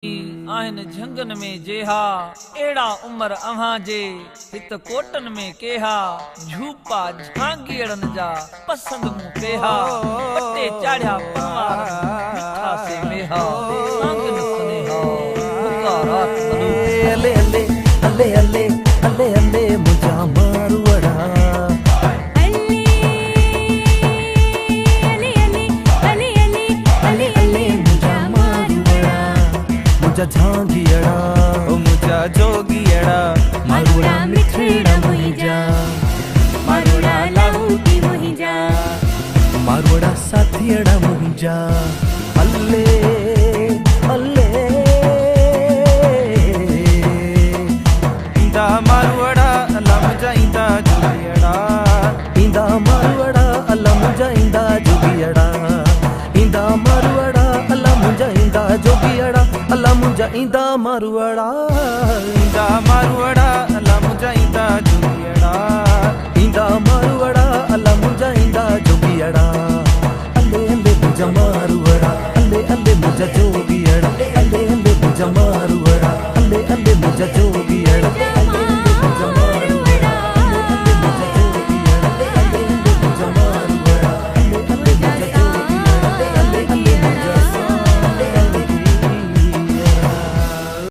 आहिन झंगन में जेहा एड़ा उमर अव्हां जे हित कोटन में केहा झूपा झांगीड़न जा पसंद मुं पेहा पट्टे चाढ़िया परवार मिठा से मेहा आंगन सुनेहा बुका रात मनु अले अले अले अले अले अले मुझा मारवड़ा झांगियड़ा ओ मुझा जोगियड़ा मारुड़ा मिठड़ा मुहिजा मारुड़ा लाहूटी मुहिजा मारुड़ा साथियड़ा मुहिजा अल्ले अल्ले इंदा मारुड़ा अल्लाह मुझा इंदा जोगियड़ा इंदा मारुड़ा अल्लाह मुझा इंदा जोगियड़ा इंदा मारुड़ा अल्लाह मुझा इंदा जोगियड़ा अल्लाह मुझा इंदा मारुड़ा इंदा मारुड़ा अल्लाह मुझा इंदा जोगियड़ा इंदा मारुड़ा अल्लाह मुझा इंदा जोगियड़ा अल्ले अल्ले मुझा मारुड़ा अल्ले अल्ले मुझा जोगियड़ा अल्ले अल्ले मुझा